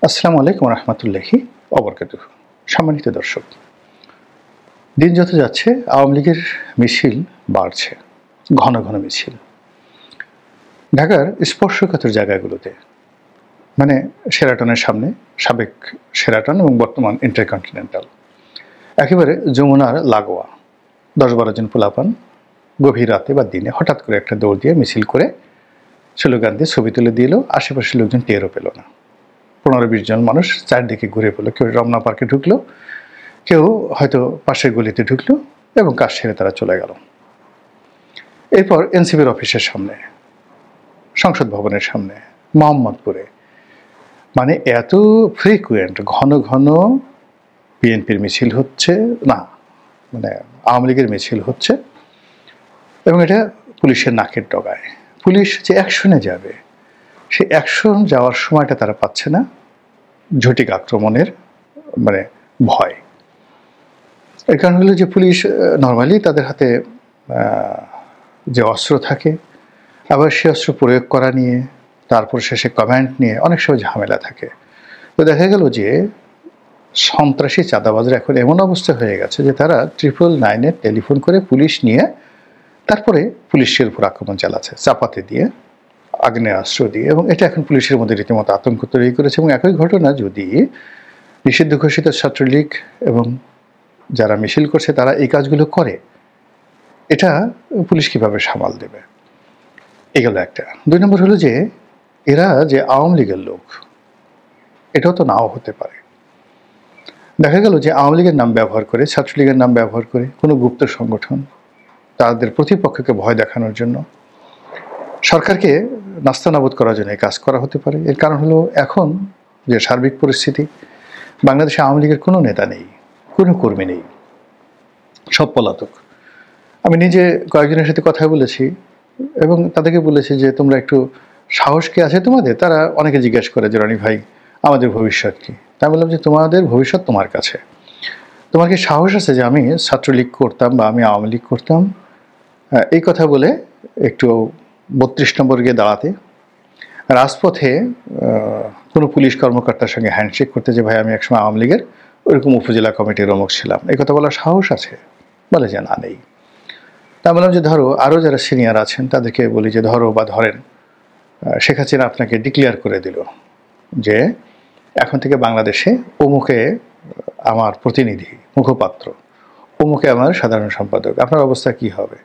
আসসালামু আলাইকুম রহমতুল্লাহি অবরকাতুহু। সম্মানিত দর্শক, দিন যত যাচ্ছে আওয়ামী লীগের মিছিল বাড়ছে, ঘন ঘন মিছিল ঢাকার স্পর্শকাতর জায়গাগুলোতে, মানে শেরাটনের সামনে, সাবেক শেরাটন এবং বর্তমান ইন্টারকন্টিনেন্টাল, একেবারে যমুনার লাগোয়া ১০-১২ জন পোলাপান গভীর রাতে বা দিনে হঠাৎ করে একটা দৌড় দিয়ে মিছিল করে স্লোগান দিয়ে ছবি তুলে দিল। আশেপাশের লোকজন টেরও পেল না। ১৫-২০ জন মানুষ চারদিকে ঘুরে পড়লো। কেউ রমনা পার্কে ঢুকলো, কেউ হয়তো পাশের গলিতে ঢুকলো এবং কাজ সেরে তারা চলে গেল। এরপর এনসিপির অফিসের সামনে, সংসদ ভবনের সামনে, মোহাম্মদপুরে, মানে এত ফ্রিকুয়েন্ট ঘন ঘন বিএনপির মিছিল হচ্ছে, না মানে আওয়ামী লীগের মিছিল হচ্ছে, এবং এটা পুলিশের নাকের ডগায়। পুলিশ যে অ্যাকশনে যাবে, সেই অ্যাকশন যাওয়ার সময়টা তারা পাচ্ছে না, ঝটিক আক্রমণের মানে ভয়। এর কারণ হলো যে পুলিশ নর্মালি তাদের হাতে যে অস্ত্র থাকে, আবার সে অস্ত্র প্রয়োগ করা নিয়ে, তারপর শেষে কমান্ড নিয়ে অনেক সময় ঝামেলা থাকে। তো দেখা গেল যে সন্ত্রাসী চাঁদাবাজরা এখন এমন অবস্থা হয়ে গেছে যে তারা 999-এ টেলিফোন করে পুলিশ নিয়ে তারপরে পুলিশের উপর আক্রমণ চালাচ্ছে, চাপাতে দিয়ে, আগ্নেয়াস্ত্র দিয়ে, এবং এটা এখন পুলিশের মধ্যে রীতিমতো আতঙ্ক তৈরি করেছে। এবং একই ঘটনা যদি নিষিদ্ধ ঘোষিত ছাত্রলীগ এবং যারা মিছিল করছে তারা এই কাজগুলো করে, এটা পুলিশ কিভাবে সামাল দেবে? এগুলো একটা। ২ নম্বর হলো যে এরা যে আওয়ামী লীগের লোক, এটাও তো নাও হতে পারে। দেখা গেল যে আওয়ামী লীগের নাম ব্যবহার করে, ছাত্রলীগের নাম ব্যবহার করে কোনো গুপ্ত সংগঠন তাদের প্রতিপক্ষকে ভয় দেখানোর জন্য, সরকারকে নাস্তানাবুদ করার জন্য এই কাজ করা হতে পারে। এর কারণ হলো এখন যে সার্বিক পরিস্থিতি, বাংলাদেশে আওয়ামী লীগের কোনো নেতা নেই, কোনো কর্মী নেই, সব পলাতক। আমি নিজে কয়েকজনের সাথে কথা বলেছি এবং তাদেরকে বলেছি যে তোমরা একটু সাহস কি আছে তোমাদের? তারা অনেকে জিজ্ঞেস করে যে রনি ভাই আমাদের ভবিষ্যৎ কি? তাই বললাম যে তোমাদের ভবিষ্যৎ তোমার কাছে। তোমার কি সাহস আছে যে আমি ছাত্রলীগ করতাম বা আমি আওয়ামী লীগ করতাম এই কথা বলে একটু ৩২ নম্বর গিয়ে দাঁড়াতে, রাজপথে কোনো পুলিশ কর্মকর্তার সঙ্গে হ্যান্ডশেক করতে, যে ভাই আমি একসময় আওয়ামী লীগের ওইরকম উপজেলা কমিটির অমুক ছিলাম, এই কথা বলার সাহস আছে? বলে যে না, নেই। তা বললাম যে ধরো আরও যারা সিনিয়র আছেন তাদেরকে বলি যে ধরো বা ধরেন শেখ হাসিনা আপনাকে ডিক্লেয়ার করে দিল যে এখন থেকে বাংলাদেশে অমুকে আমার প্রতিনিধি, মুখপাত্র, অমুকে আমার সাধারণ সম্পাদক, আপনার অবস্থা কি হবে?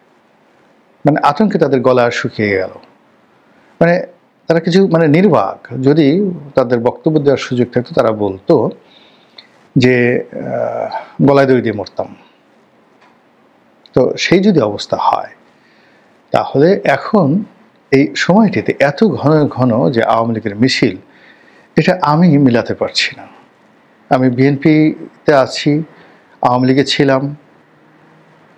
মানে আতঙ্কে তাদের গলা শুকিয়ে গেল। মানে তারা কিছু নির্বাক, যদি তাদের বক্তব্য দেওয়ার সুযোগ থাকতো তারা বলতো যে গলায় দড়ি দিয়ে মরতাম। তো সেই যদি অবস্থা হয়, তাহলে এখন এই সময়টিতে এত ঘন ঘন যে আওয়ামী লীগের মিছিল, এটা আমি মিলাতে পারছি না। আমি বিএনপিতে আছি, আওয়ামী লীগে ছিলাম,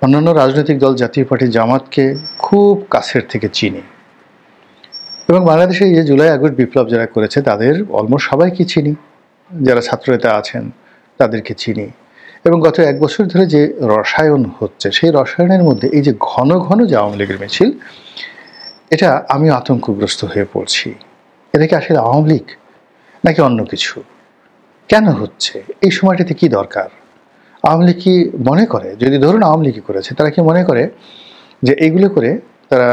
অন্যান্য রাজনৈতিক দল জাতীয় পার্টি জামাতকে খুব কাছের থেকে চিনি, এবং বাংলাদেশে এই যে জুলাই আগস্ট বিপ্লব যারা করেছে তাদের অলমোস্ট সবাইকে চিনি, যারা ছাত্রনেতা আছেন তাদেরকে চিনি, এবং গত 1 বছর ধরে যে রসায়ন হচ্ছে সেই রসায়নের মধ্যে এই যে ঘন ঘন যে আওয়ামী লীগের মিছিল, এটা আমি আতঙ্কগ্রস্ত হয়ে পড়ছি। এটা কি আসলে আওয়ামী লীগ নাকি অন্য কিছু? কেন হচ্ছে? এই সময়টাতে কি দরকার? আওয়ামী লীগ কি মনে করে, যদি ধরুন আওয়ামী লীগই করেছে, তারা কি মনে করে যে এইগুলো করে তারা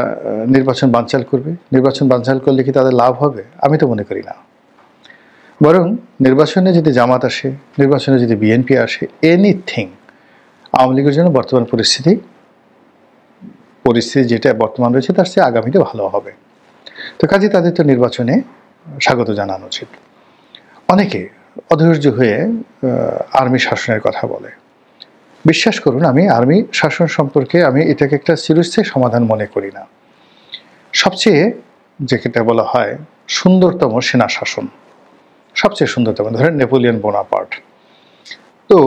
নির্বাচন বানচাল করবে? নির্বাচন বানচাল করলে কি তাদের লাভ হবে? আমি তো মনে করি না। বরং নির্বাচনে যদি জামাত আসে, নির্বাচনে যদি বিএনপি আসে, এনিথিং আওয়ামী লীগের জন্য বর্তমান পরিস্থিতি যেটা বর্তমান রয়েছে তার চেয়ে আগামীতে ভালো হবে। তো কাজে তাদের তো নির্বাচনে স্বাগত জানানো উচিত। অনেকে অধৈর্য হয়ে আর্মি শাসনের কথা বলে। বিশ্বাস করুন, আমি আর্মি শাসন সম্পর্কে আমি এটাকে একটা চিরস্থায়ী সমাধান মনে করি না। সবচেয়ে যেটা বলা হয় সুন্দরতম সেনা শাসন, সবচেয়ে সুন্দরতম, ধরেন নেপোলিয়ন বোনাপার্ট। তো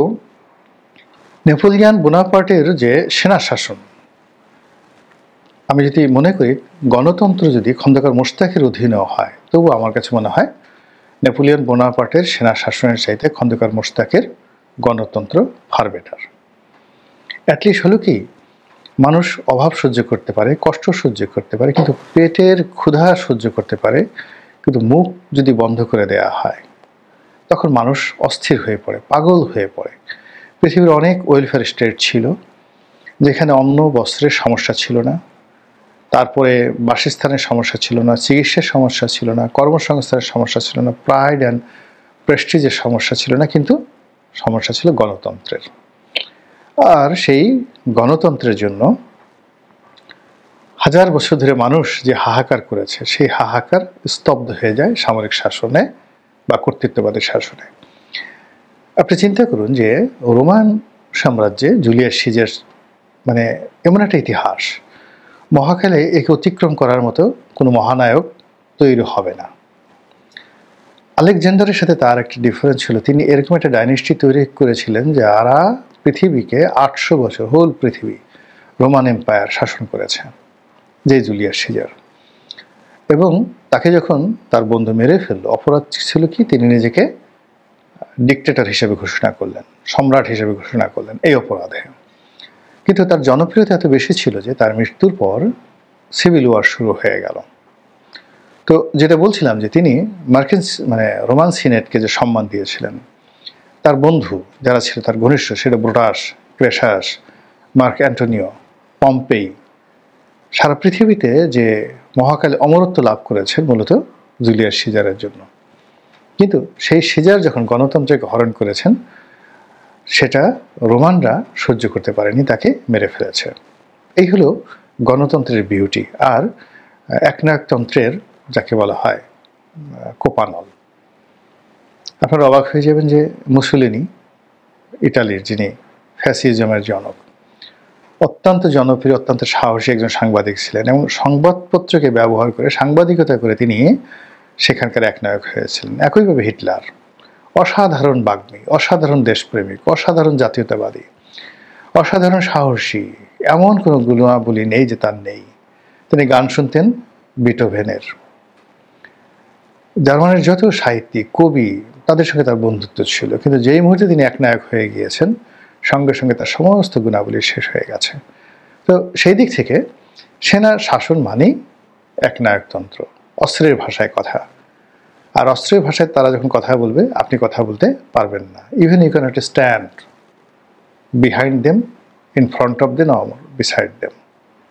নেপোলিয়ন বোনাপার্টের যে সেনা শাসন, আমি যদি মনে করি গণতন্ত্র যদি খন্দকার মোশতাকের অধীনেও হয়, তবু আমার কাছে মনে হয় নেপোলিয়ন বোনাপার্টের সেনা শাসনের চাইতে খন্দকার মোশতাকের গণতন্ত্র ফার বেটার। অ্যাটলিস্ট হলো কি, মানুষ অভাব সহ্য করতে পারে, কষ্ট সহ্য করতে পারে, কিন্তু পেটের ক্ষুধা সহ্য করতে পারে, কিন্তু মুখ যদি বন্ধ করে দেয়া হয়, তখন মানুষ অস্থির হয়ে পড়ে, পাগল হয়ে পড়ে। পৃথিবীর অনেক ওয়েলফেয়ার স্টেট ছিল যেখানে অন্ন বস্ত্রের সমস্যা ছিল না, তারপরে বাসস্থানের সমস্যা ছিল না, চিকিৎসার সমস্যা ছিল না, কর্মসংস্থানের সমস্যা ছিল না, প্রাইড অ্যান্ড প্রেস্টিজের সমস্যা ছিল না, কিন্তু সমস্যা ছিল গণতন্ত্রের। আর সেই গণতন্ত্রের জন্য হাজার বছর ধরে মানুষ যে হাহাকার করেছে, সেই হাহাকার স্তব্ধ হয়ে যায় সামরিক শাসনে বা কর্তৃত্ববাদের শাসনে। আপনি চিন্তা করুন যে রোমান সাম্রাজ্যে জুলিয়াস সিজার মানে এমন একটা ইতিহাস, মহাকালে একে অতিক্রম করার মতো কোনো মহানায়ক তৈরি হবে না। আলেকজান্ডারের সাথে তার একটা ডিফারেন্স ছিল, তিনি এরকম একটা ডাইনেস্টি তৈরি করেছিলেন যারা পৃথিবীকে 800 বছর হোল পৃথিবী রোমান এম্পায়ার শাসন করেছে, যে জুলিয়াস সিজার। এবং তাকে যখন তার বন্ধু মেরে ফেললো, অপরাধ ছিল কি, তিনি নিজেকে ডিক্টেটর হিসেবে ঘোষণা করলেন, সম্রাট হিসেবে ঘোষণা করলেন এই অপরাধে। কিন্তু তার জনপ্রিয়তা এত বেশি ছিল যে তার মৃত্যুর পর সিভিল ওয়ার শুরু হয়ে গেল। তো যেটা বলছিলাম যে তিনি মার্কিন রোমান সিনেটকে যে সম্মান দিয়েছিলেন, তার বন্ধু যারা ছিল তার ঘনিষ্ঠ, সেটা ব্রুটাস, ক্রেশাস, মার্ক অ্যান্টোনিও, পম্পেই, সারা পৃথিবীতে যে মহাকালে অমরত্ব লাভ করেছেন মূলত জুলিয়াস সিজারের জন্য। কিন্তু সেই সিজার যখন গণতন্ত্রকে হরণ করেছেন, সেটা রোমানরা সহ্য করতে পারেনি, তাকে মেরে ফেলেছে। এই হলো গণতন্ত্রের বিউটি। আর একনায়কতন্ত্রের যাকে বলা হয় কোপানল। আপনারা অবাক হয়ে যাবেন যে মুসোলিনি, ইটালির যিনি ফ্যাসিজমের জনক, অত্যন্ত জনপ্রিয়, অত্যন্ত সাহসী একজন সাংবাদিক ছিলেন এবং সংবাদপত্রকে ব্যবহার করে, সাংবাদিকতা করে তিনি সেখানকার একনায়ক হয়েছিলেন। একইভাবে হিটলার, অসাধারণ বাগ্মী, অসাধারণ দেশপ্রেমিক, অসাধারণ জাতীয়তাবাদী, অসাধারণ সাহসী, এমন কোনো গুণাবলী নেই যে তার নেই। তিনি গান শুনতেন বিটোভেনের। জার্মানির যত সাহিত্যিক, কবি, তাদের সঙ্গে তার বন্ধুত্ব ছিল, কিন্তু যেই মুহূর্তে তিনি একনায়ক হয়ে গিয়েছেন, সঙ্গে সঙ্গে তার সমস্ত গুণাবলী শেষ হয়ে গেছে। তো সেই দিক থেকে সেনা শাসন মানেই একনায়কতন্ত্র, অস্ত্রের ভাষায় কথা। আর অস্ত্রের ভাষায় তারা যখন কথা বলবে, আপনি কথা বলতে পারবেন না। Even you can not stand behind them, in front of them, or beside them.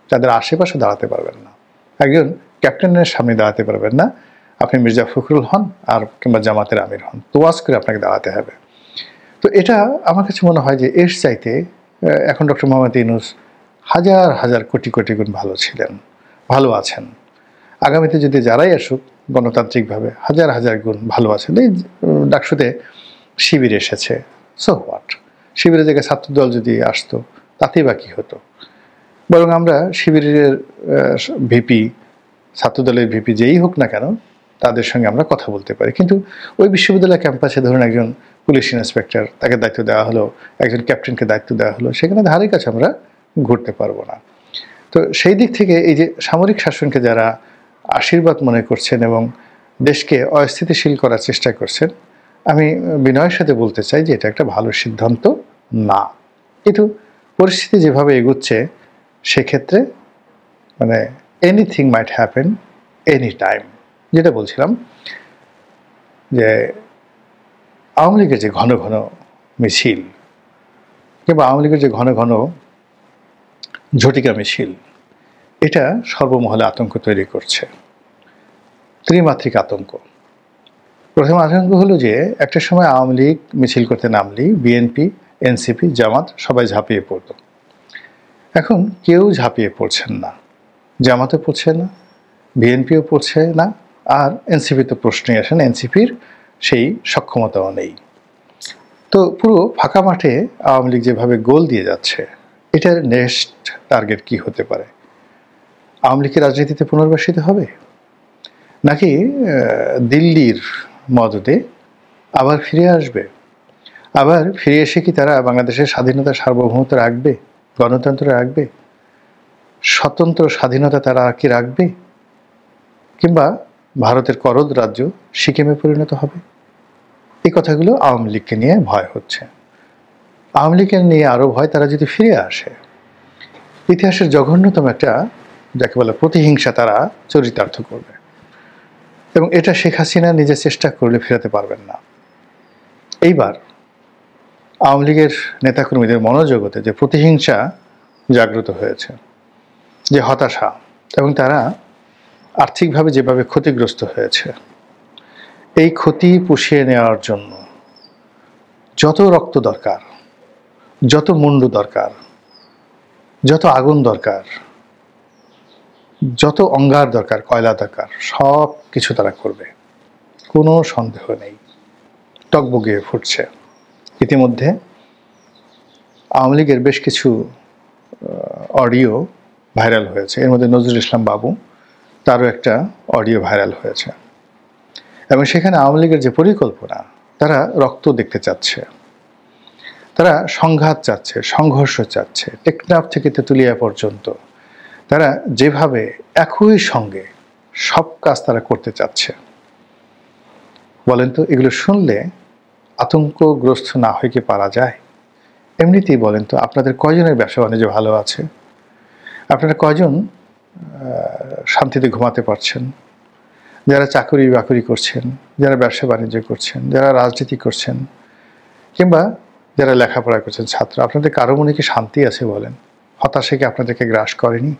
তাদের আশেপাশে দাঁড়াতে পারবেন না, একজন ক্যাপ্টেনের সামনে দাঁড়াতে পারবেন না। আপনি মির্জা ফখরুল হন আর কিংবা জামাতের আমির হন, তোয়াজ করে আপনাকে দাঁড়াতে হবে। তো এটা আমার কাছে মনে হয় যে এর চাইতে এখন ডক্টর মোহাম্মদ ইউনূস হাজার হাজার কোটি কোটি গুণ ভালো ছিলেন, ভালো আছেন। আগামীতে যদি যারাই আসুক গণতান্ত্রিকভাবে, হাজার হাজার গুণ ভালো আছেন। এই ডাকসুতে শিবির এসেছে, সো হোয়াট, শিবিরের জায়গায় ছাত্রদল যদি আসতো তাতেই বা কী হতো। বরং আমরা শিবিরের ভিপি, ছাত্রদলের ভিপি যেই হোক না কেন, তাদের সঙ্গে আমরা কথা বলতে পারি। কিন্তু ওই বিশ্ববিদ্যালয় ক্যাম্পাসে ধরুন একজন পুলিশ ইন্সপেক্টর, তাকে দায়িত্ব দেওয়া হলো, একজন ক্যাপ্টেনকে দায়িত্ব দেওয়া হলো, সেখানে ধারে কাছে আমরা ঘুরতে পারবো না। তো সেই দিক থেকে এই যে সামরিক শাসনকে যারা আশীর্বাদ মনে করছেন এবং দেশকে অস্থিতিশীল করার চেষ্টা করছেন, আমি বিনয়ের সাথে বলতে চাই যে এটা একটা ভালো সিদ্ধান্ত না। কিন্তু পরিস্থিতি যেভাবে এগোচ্ছে, সেক্ষেত্রে anything might happen any time. যেটা বলছিলাম যে আওয়ামী লীগের যে ঘন ঘন মিছিল কিংবা আওয়ামী লীগের যে ঘন ঘন ঝটিকা মিছিল, এটা সর্বমহলে আতঙ্ক তৈরি করছে, ত্রিমাত্রিক আতঙ্ক। প্রথম আতঙ্ক হলো যে একটা সময় আওয়ামী লীগ মিছিল করতে নামলেই বিএনপি, এনসিপি, জামাত সবাই ঝাঁপিয়ে পড়ত। এখন কেউ ঝাঁপিয়ে পড়ছেন না, জামাতও পড়ছে না, বিএনপিও পড়ছে না, আর এনসিপি তো প্রশ্নই আসে না, এনসিপির সেই সক্ষমতাও নেই। তো পুরো ফাঁকা মাঠে আওয়ামী লীগ যেভাবে গোল দিয়ে যাচ্ছে, এটার নেক্সট টার্গেট কি হতে পারে? আওয়ামী লীগের রাজনীতিতে পুনর্বাসিত হবে, নাকি দিল্লির মদদে আবার ফিরে আসবে? আবার ফিরে এসে কি তারা বাংলাদেশের স্বাধীনতা, সার্বভৌমত্ব রাখবে, গণতন্ত্র রাখবে, স্বতন্ত্র স্বাধীনতা তারা কি রাখবে? কিংবা ভারতের করদ রাজ্য সিকিমে পরিণত হবে? এই কথাগুলো আওয়ামী লীগকে নিয়ে ভয় হচ্ছে। আওয়ামী লীগের নিয়ে আরও ভয়, তারা যদি ফিরে আসে, ইতিহাসের জঘন্যতম একটা যাকে বলে প্রতিহিংসা তারা চরিতার্থ করবে, এবং এটা শেখ হাসিনা নিজের চেষ্টা করলে ফেরাতে পারবেন না। এইবার আওয়ামী লীগের নেতাকর্মীদের মনোজগতে যে প্রতিহিংসা জাগ্রত হয়েছে, যে হতাশা, এবং তারা আর্থিকভাবে যেভাবে ক্ষতিগ্রস্ত হয়েছে, এই ক্ষতি পুষিয়ে নেওয়ার জন্য যত রক্ত দরকার, যত মুন্ডু দরকার, যত আগুন দরকার, যত অঙ্গার দরকার, কয়লা দরকার, সব কিছু তারা করবে, কোনো সন্দেহ নেই। টকবগিয়ে ফুটছে। ইতিমধ্যে আওয়ামী লীগের বেশ কিছু অডিও ভাইরাল হয়েছে। এর মধ্যে নজরুল ইসলাম বাবু, তারও একটা অডিও ভাইরাল হয়েছে, এবং সেখানে আওয়ামী লীগের যে পরিকল্পনা, তারা রক্ত দেখতে চাচ্ছে, তারা সংঘাত চাচ্ছে, সংঘর্ষ চাচ্ছে, টেকনাফ থেকে তেঁতুলিয়া পর্যন্ত তারা যেভাবে একই সঙ্গে সব কাজ তারা করতে চাচ্ছে, বলেন তো এগুলো শুনলে আতঙ্কগ্রস্ত না হয়ে কি পারা যায়? এমনিতেই বলেন তো, আপনাদের কয়জনের ব্যবসা বাণিজ্য ভালো আছে? আপনারা কয়জন শান্তিতে ঘুমাতে পারছেন? যারা চাকরি বাকরি করছেন, যারা ব্যবসা বাণিজ্য করছেন, যারা রাজনীতি করছেন, কিংবা যারা লেখাপড়া করছেন, ছাত্র, আপনাদের কারো মনে কি শান্তি আছে বলেন? হতাশা কি আপনাদেরকে গ্রাস করেনি?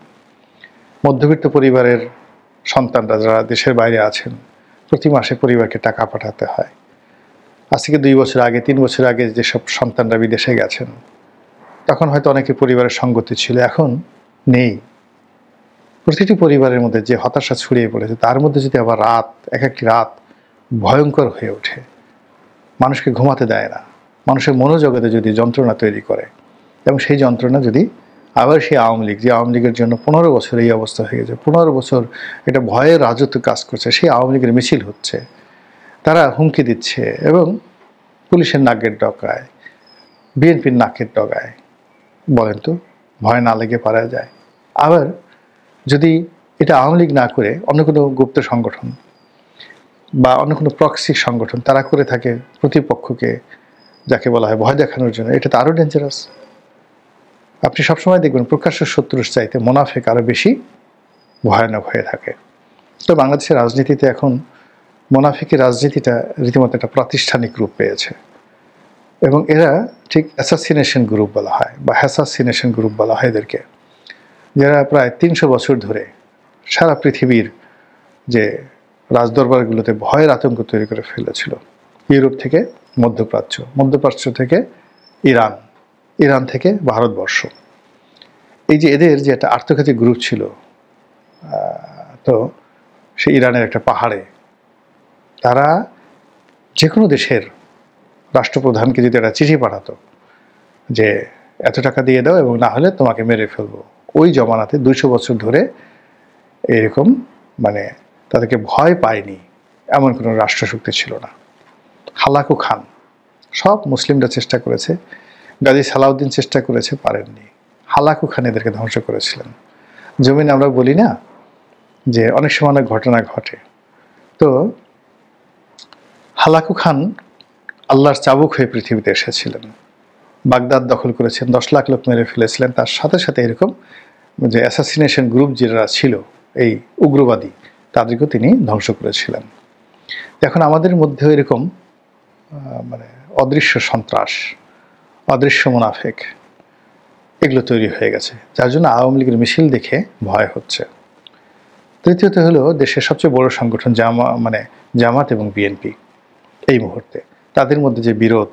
মধ্যবিত্ত পরিবারের সন্তানরা যারা দেশের বাইরে আছেন, প্রতি মাসে পরিবারকে টাকা পাঠাতে হয়। আজ থেকে 2 বছর আগে, 3 বছর আগে যেসব সন্তানরা বিদেশে গেছেন, তখন হয়তো অনেকে পরিবারের সঙ্গতি ছিল, এখন নেই। প্রতিটি পরিবারের মধ্যে যে হতাশা ছড়িয়ে পড়েছে, তার মধ্যে যদি আবার রাত, এক একটি রাত ভয়ঙ্কর হয়ে ওঠে, মানুষকে ঘুমাতে দেয় না, মানুষের মনোজগতে যদি যন্ত্রণা তৈরি করে, এবং সেই যন্ত্রণা যদি আবার সেই আওয়ামী লীগ, যে আওয়ামী লীগের জন্য 15 বছর এই অবস্থা হয়ে গেছে, 15 বছর এটা ভয়ের রাজত্ব কাজ করছে, সেই আওয়ামী লীগের মিছিল হচ্ছে, তারা হুমকি দিচ্ছে, এবং পুলিশের নাকের ডগায়, বিএনপির নাকের ডগায়, বলেন তো ভয় না লেগে পারা যায়? আবার যদি এটা আওয়ামী লীগ না করে অন্য কোনো গুপ্ত সংগঠন বা অন্য কোনো প্রক্সি সংগঠন তারা করে থাকে প্রতিপক্ষকে, যাকে বলা হয় ভয় দেখানোর জন্য, এটা তো আরও ডেঞ্জারাস। আপনি সবসময় দেখবেন প্রকাশ্য শত্রুর চাইতে মোনাফেক আরও বেশি ভয়ানক হয়ে থাকে। তো বাংলাদেশের রাজনীতিতে এখন মোনাফিকের রাজনীতিটা রীতিমতো একটা প্রাতিষ্ঠানিক রূপ পেয়েছে, এবং এরা ঠিক অ্যাসাসিনেশন গ্রুপ বলা হয়, বা হ্যাসাসিনেশন গ্রুপ বলা হয় এদেরকে, যারা প্রায় 300 বছর ধরে সারা পৃথিবীর যে রাজদরবারগুলোতে ভয়ের আতঙ্ক তৈরি করে ফেলেছিল। ইউরোপ থেকে মধ্যপ্রাচ্য, মধ্যপ্রাচ্য থেকে ইরান, ইরান থেকে ভারতবর্ষ। এই যে এদের যে একটা আত্মঘাতী গ্রুপ ছিল, তো সে ইরানের একটা পাহাড়ে তারা যে কোনো দেশের রাষ্ট্রপ্রধানকে যদি একটা চিঠি পাঠাতো যে এত টাকা দিয়ে দাও এবং না হলে তোমাকে মেরে ফেলবো, ওই জমানাতে 200 বছর ধরে এরকম মানে তাদেরকে ভয় পায়নি এমন কোনো রাষ্ট্রশক্তি ছিল না। হালাকু খান, সব মুসলিমরা চেষ্টা করেছে, গাজী সালাউদ্দিন চেষ্টা করেছে, পারেননি। হালাকু খান এদেরকে ধ্বংস করেছিলেন। জমিন আমরা বলি না যে অনেক সময় অনেক ঘটনা ঘটে, তো হালাকু খান আল্লাহর চাবুক হয়ে পৃথিবীতে এসেছিলেন, বাগদাদ দখল করেছেন, 10 লাখ লোক মেরে ফেলেছিলেন। তার সাথে সাথে এরকম যে অ্যাসাসিনেশন গ্রুপ যারা ছিল, এই উগ্রবাদী, তাদেরকেও তিনি ধ্বংস করেছিলেন। এখন আমাদের মধ্যেও এরকম মানে অদৃশ্য সন্ত্রাস, অদৃশ্য মুনাফেক, এগুলো তৈরি হয়ে গেছে, যার জন্য আওয়ামী লীগের মিছিল দেখে ভয় হচ্ছে। তৃতীয়ত হলো দেশের সবচেয়ে বড় সংগঠন জামাত এবং বিএনপি, এই মুহূর্তে তাদের মধ্যে যে বিরোধ,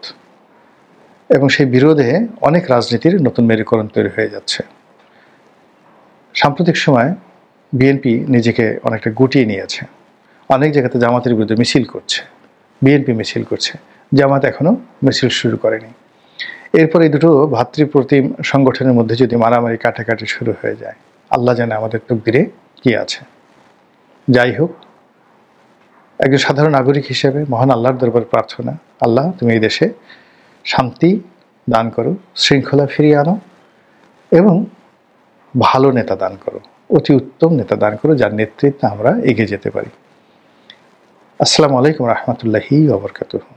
এবং সেই বিরোধে অনেক রাজনীতির নতুন মেরুকরণ তৈরি হয়ে যাচ্ছে। সাম্প্রতিক সময় বিএনপি নিজেকে অনেকটা গুটিয়ে নিয়েছে, অনেক জায়গাতে জামাতের বিরুদ্ধে মিছিল করছে, বিএনপি মিছিল করছে, জামাত এখনও মিছিল শুরু করেনি। এরপর এই দুটো ভাতৃপ্রতিম সংগঠনের মধ্যে যদি মারামারি কাটাকাটি শুরু হয়ে যায়, আল্লাহ জানে আমাদের তকদিরে কি আছে। যাই হোক, একজন সাধারণ নাগরিক হিসেবে মহান আল্লাহর দরবারে প্রার্থনা, আল্লাহ তুমি এই দেশে শান্তি দান করো, শৃঙ্খলা ফিরিয়ে আনো, এবং ভালো নেতা দান করো, অতি উত্তম নেতা দান করো, যার নেতৃত্বে আমরা এগিয়ে যেতে পারি। আসসালামু আলাইকুম রহমতুল্লাহি ওয়া বারাকাতুহু।